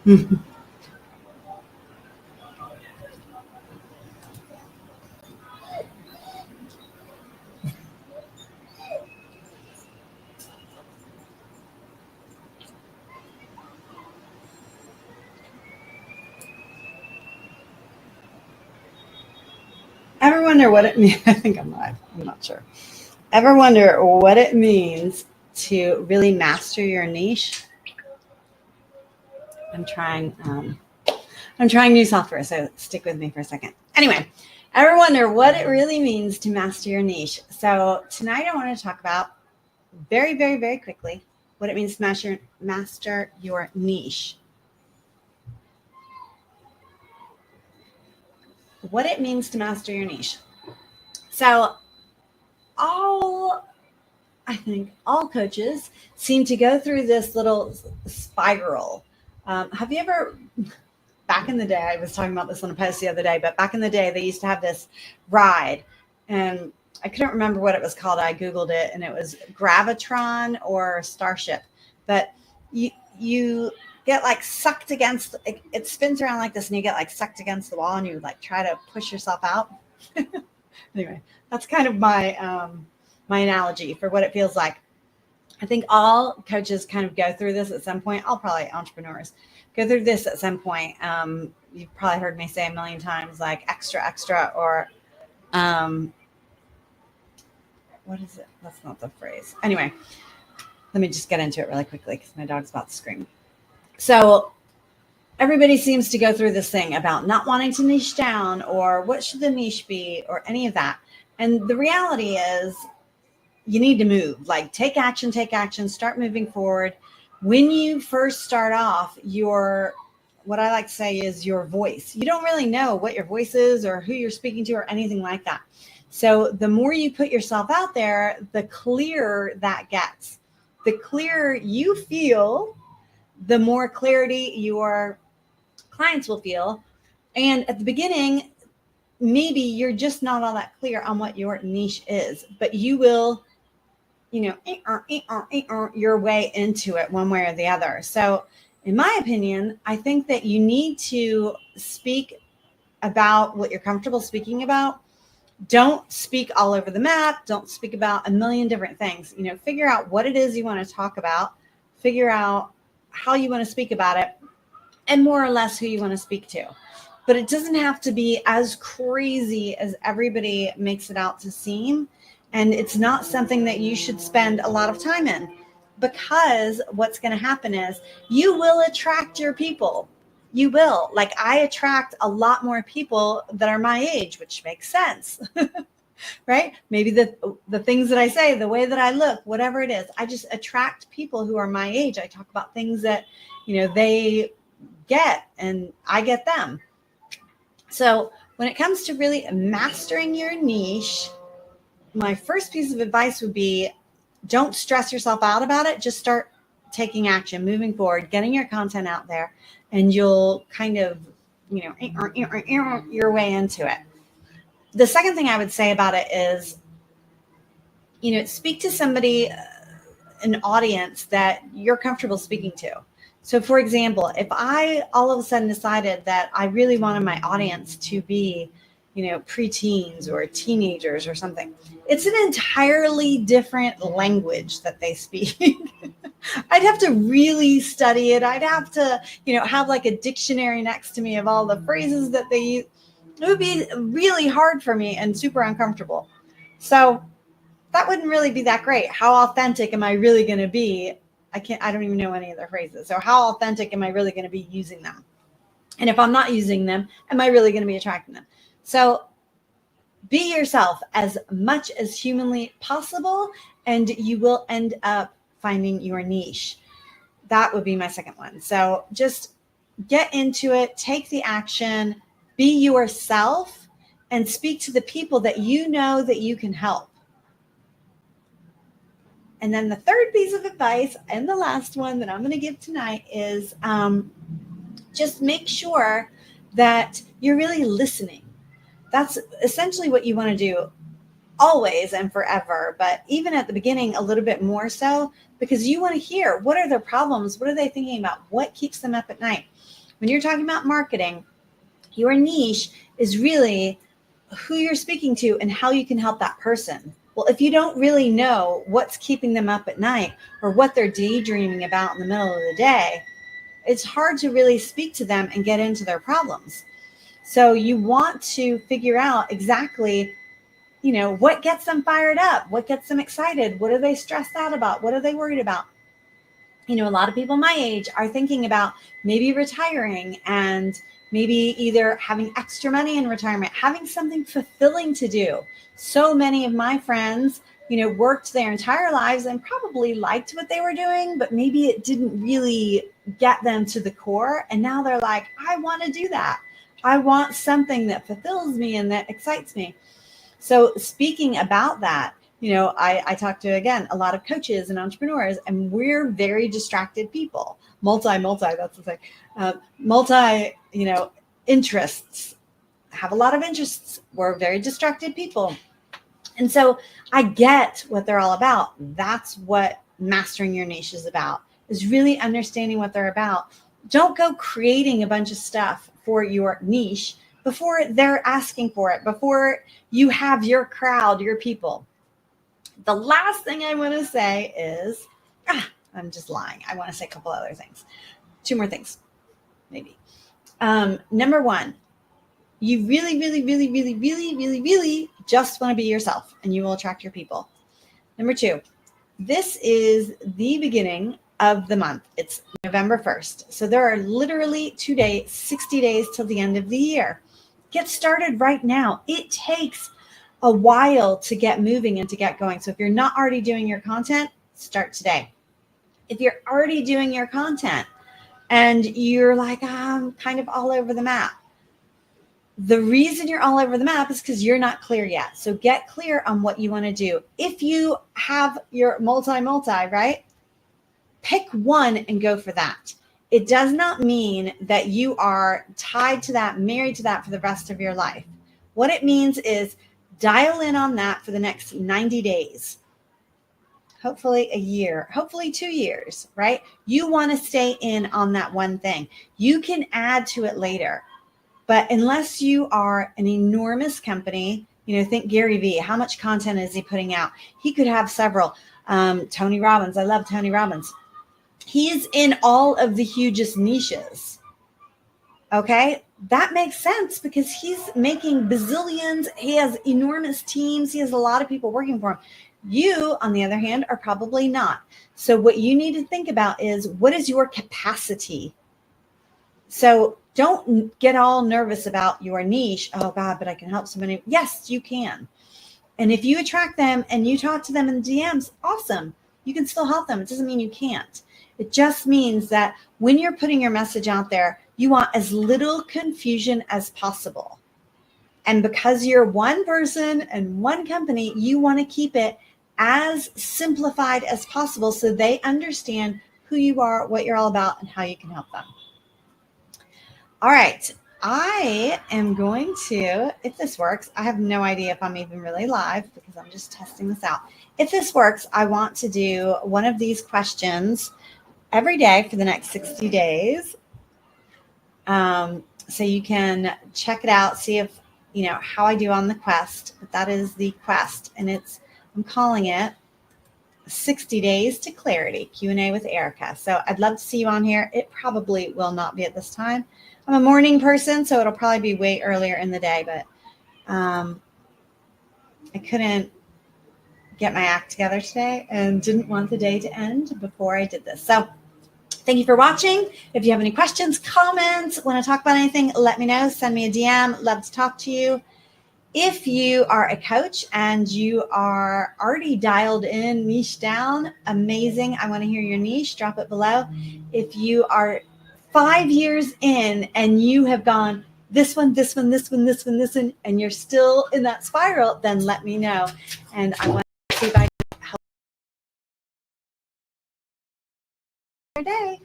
Ever wonder what it means? I think I'm live. I'm not sure. Ever wonder what it means to really master your niche? I'm trying. I'm trying new software, so stick with me for a second. Anyway, ever wonder what it really means to master your niche? So tonight I want to talk about very, very, very quickly what it means to master your niche. What it means to master your niche. So I think all coaches seem to go through this little spiral. Have you ever, back in the day, I was talking about this on a post the other day, but back in the day, they used to have this ride, and I couldn't remember what it was called. I Googled it, and it was Gravitron or Starship. But you get like sucked against, it spins around like this, and you get like sucked against the wall, and you like try to push yourself out. Anyway, that's kind of my analogy for what it feels like. I think all coaches kind of go through this at some point. All probably entrepreneurs go through this at some point. You've probably heard me say a million times, like extra, or what is it? That's not the phrase. Anyway, let me just get into it really quickly because my dog's about to scream. So everybody seems to go through this thing about not wanting to niche down, or what should the niche be, or any of that. And the reality is, you need to move, like take action, start moving forward. When you first start off, what I like to say is your voice. You don't really know what your voice is or who you're speaking to or anything like that. So the more you put yourself out there, the clearer that gets. The clearer you feel, the more clarity your clients will feel. And at the beginning, maybe you're just not all that clear on what your niche is, but you will, your way into it one way or the other. So in my opinion, I think that you need to speak about what you're comfortable speaking about. Don't speak all over the map. Don't speak about a million different things. Figure out what it is you want to talk about, figure out how you want to speak about it, and more or less who you want to speak to. But it doesn't have to be as crazy as everybody makes it out to seem. And it's not something that you should spend a lot of time in, because what's going to happen is you will attract your people. You will. Like, I attract a lot more people that are my age, which makes sense, right? Maybe the things that I say, the way that I look, whatever it is, I just attract people who are my age. I talk about things that, they get, and I get them. So when it comes to really mastering your niche, my first piece of advice would be, don't stress yourself out about it. Just start taking action, moving forward, getting your content out there, and you'll kind of, your way into it. The second thing I would say about it is, speak to somebody, an audience that you're comfortable speaking to. So for example, if I all of a sudden decided that I really wanted my audience to be, preteens or teenagers or something, it's an entirely different language that they speak. I'd have to really study it. I'd have to, have like a dictionary next to me of all the phrases that they use. It would be really hard for me and super uncomfortable. So that wouldn't really be that great. How authentic am I really going to be? I don't even know any of their phrases. So how authentic am I really going to be using them? And if I'm not using them, am I really going to be attracting them? So be yourself as much as humanly possible, and you will end up finding your niche. That would be my second one. So just get into it, take the action, be yourself, and speak to the people that you know that you can help. And then the third piece of advice, and the last one that I'm going to give tonight, is just make sure that you're really listening. That's essentially what you want to do. always and forever, but even at the beginning, a little bit more so, because you want to hear what are their problems, what are they thinking about, what keeps them up at night. When you're talking about marketing, your niche is really who you're speaking to and how you can help that person. Well, if you don't really know what's keeping them up at night or what they're daydreaming about in the middle of the day, it's hard to really speak to them and get into their problems. So you want to figure out exactly, what gets them fired up, what gets them excited, what are they stressed out about, what are they worried about. A lot of people my age are thinking about maybe retiring and maybe either having extra money in retirement, having something fulfilling to do. So many of my friends, worked their entire lives and probably liked what they were doing, but maybe it didn't really get them to the core. And now they're like, I want to do that. I want something that fulfills me and that excites me. So speaking about that, I talk to, again, a lot of coaches and entrepreneurs, and we're very distracted people. That's the thing. Interests, have a lot of interests. We're very distracted people. And so I get what they're all about. That's what mastering your niche is about, is really understanding what they're about. Don't go creating a bunch of stuff for your niche before they're asking for it, before you have your crowd, your people. The last thing I want to say is, I'm just lying. I want to say a couple other things. 2 more things, maybe. Number 1, you really, really, really, really, really, really, really just want to be yourself, and you will attract your people. Number 2, this is the beginning of the month. It's November 1st. So there are literally 60 days till the end of the year. Get started right now. It takes a while to get moving and to get going. So if you're not already doing your content, start today. If you're already doing your content and you're like, I'm kind of all over the map, the reason you're all over the map is because you're not clear yet. So get clear on what you want to do. If you have your multi, right? Pick one and go for that. It does not mean that you are tied to that, married to that for the rest of your life. What it means is dial in on that for the next 90 days, hopefully a year, hopefully 2 years, right? You want to stay in on that one thing. You can add to it later. But unless you are an enormous company, think Gary Vee. How much content is he putting out? He could have several. Tony Robbins. I love Tony Robbins. He's in all of the hugest niches. Okay, that makes sense because he's making bazillions. He has enormous teams. He has a lot of people working for him. You, on the other hand, are probably not. So what you need to think about is, what is your capacity? So don't get all nervous about your niche. Oh God, but I can help so many. Yes, you can. And if you attract them and you talk to them in DMs, awesome. You can still help them. It doesn't mean you can't. It just means that when you're putting your message out there, you want as little confusion as possible. And because you're one person and one company, you want to keep it as simplified as possible so they understand who you are, what you're all about, and how you can help them. All right. I am going to, if this works, I have no idea if I'm even really live because I'm just testing this out. If this works, I want to do one of these questions every day for the next 60 days. So you can check it out, see if, how I do on the quest. But that is the quest. And I'm calling it 60 Days to Clarity, Q&A with Erica. So I'd love to see you on here. It probably will not be at this time. I'm a morning person, so it'll probably be way earlier in the day, but I couldn't get my act together today and didn't want the day to end before I did this. So thank you for watching. If you have any questions, comments, want to talk about anything, let me know. Send me a DM. Love to talk to you. If you are a coach and you are already dialed in, niche down, amazing. I want to hear your niche. Drop it below. If you are 5 years in and you have gone this one, and you're still in that spiral, then let me know. And I want to see if I can help your day.